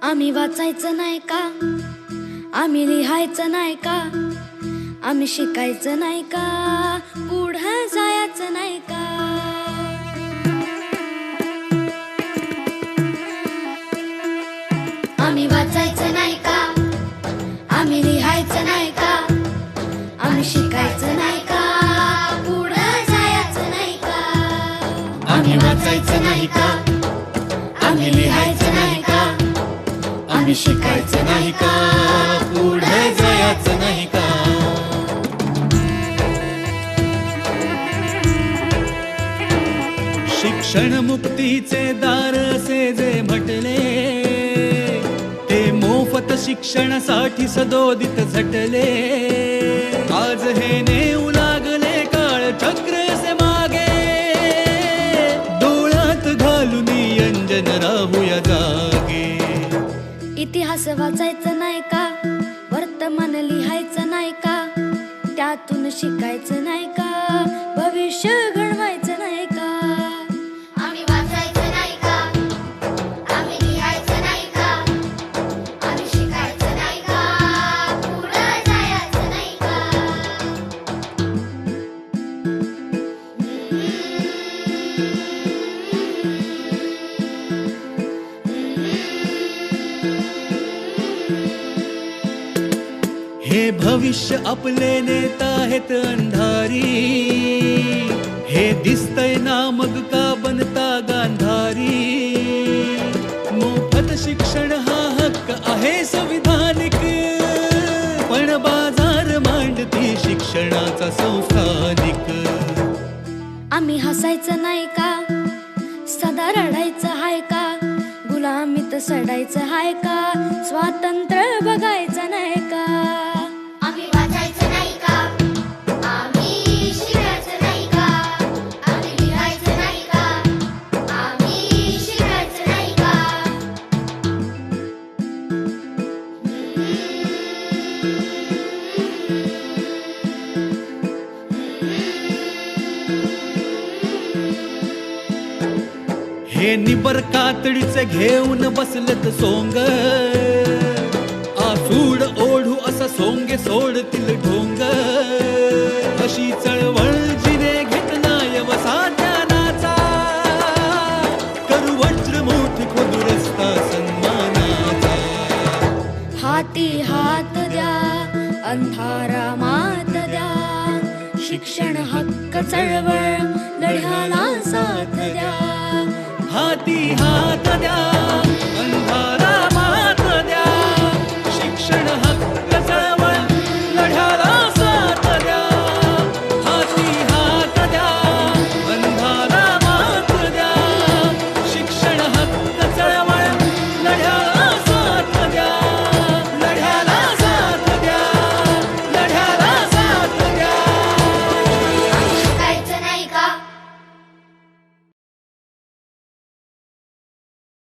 आम्ही वाचायचं नाही का, आम्ही लिहायचं नाही का, आम्ही शिकायचं नाही का, पुढं जायचं नाही का. आम्ही वाचायचं नाही का, आम्ही लिहायचं नाही का, आम्ही शिकायचं नाही का, पुढं जायचं नाही का. आम्ही वाचायचं नाही का, आम्ही लिहायचं नाही का, आम्ही शिकायचं नाही का, पुढे जायचं नाही का. शिक्षण मुक्तीचे दार असे जे म्हटले, ते मोफत शिक्षणासाठी सदोदित झटले. आज हे नेऊ लागले काळ चक्र असे मागे, डोळ्यात घालून अंजन राहूया जागे. इतिहास वाचायचं नाही का, वर्तमान लिहायचं नाही का, त्यातून शिकायचं नाही का, भविष्य घडवायचं नाही का. आम्ही वाचायचं नाही का, आम्ही लिहायचं नाही का, आम्ही शिकायचं नाही का, पुढं जायचं नाही का. हे भविष्य आपले नेता आहेत अंधारी, हे दिसतय ना मग का बनता गांधारी. मोफत शिक्षण हा हक्क आहे संविधानिक, पण बाजार मांडती शिक्षणाचा संस्थानिक. आम्ही हसायचं नाही का, सदा रडायचं हाय का, गुलामीत सडायचं हाय का, स्वातंत्र्य बघायचं नाही का. आम्ही वाचायचं नाही का, आम्ही शिकायचं नाही का, आम्ही लिहायचं नाही का, आम्ही शिकायचं नाही का. हे निबर कातडीचे घेऊन बसलत सोंग, आसूड ओढू असं सोंगे सोडतील ढोंग. अशी चळवळ जिने घेतला यवसा ज्ञानाचा, करू वज्र मोठी खोदू रस्ता सन्मानाचा. हाती हात द्या, अंधारा मात द्या, शिक्षण हक्क चळवळ लढ्याला साथ द्या. हाती हात द्या,